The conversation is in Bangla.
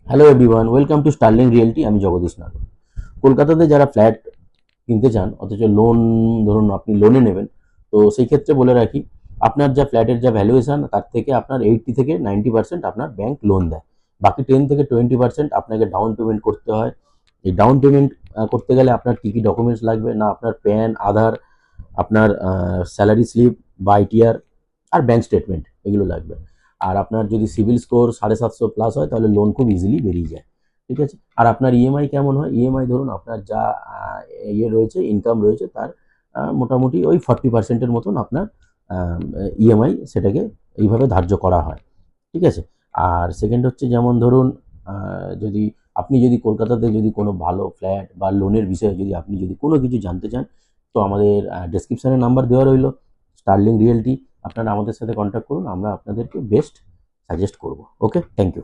Hello everyone, welcome to Sterling Realty. আমি জগদীশ নাগ। কলকাতাতে যারা ফ্ল্যাট কিনতে চান অথচ লোন, ধরুন আপনি লোনে নেবেন, তো সেই ক্ষেত্রে বলে রাখি, আপনার যা ফ্ল্যাটের যা ভ্যালুয়েশন তার থেকে আপনার 80 থেকে 90% আপনার ব্যাংক লোন দেয়। বাকি 10 থেকে 20% আপনাকে ডাউন পেমেন্ট করতে হয়। এই ডাউন পেমেন্ট করতে গেলে আপনার কী কী ডকুমেন্টস লাগবে না, আপনার প্যান, আধার, আপনার স্যালারি স্লিপ বা আইটিআর আর ব্যাংক স্টেটমেন্ট, এগুলো লাগবে। আর আপনার যদি সিভিল স্কোর 750+ হয় তাহলে লোন খুব ইজিলি বেরিয়ে যায়। ঠিক আছে। আর আপনার ইএমআই কেমন হয়? ইএমআই ধরুন আপনার যা ইয়ে রয়েছে, ইনকাম রয়েছে, তার মোটামুটি ওই 40%-এর মতন আপনার ইএমআই সেটাকে এইভাবে ধার্য করা হয়। ঠিক আছে। আর সেকেন্ড হচ্ছে, যেমন ধরুন যদি আপনি যদি কলকাতাতে যদি কোনো ভালো ফ্ল্যাট বা লোনের বিষয়ে যদি আপনি যদি কোনো কিছু জানতে চান, তো আমাদের ডেসক্রিপশানে নাম্বার দেওয়া রইলো, স্টার্লিং রিয়েলটি। আপনারা আমাদের সাথে কন্ট্যাক্ট করুন, আমরা আপনাদেরকে বেস্ট সাজেস্ট করব। ওকে, থ্যাংক ইউ।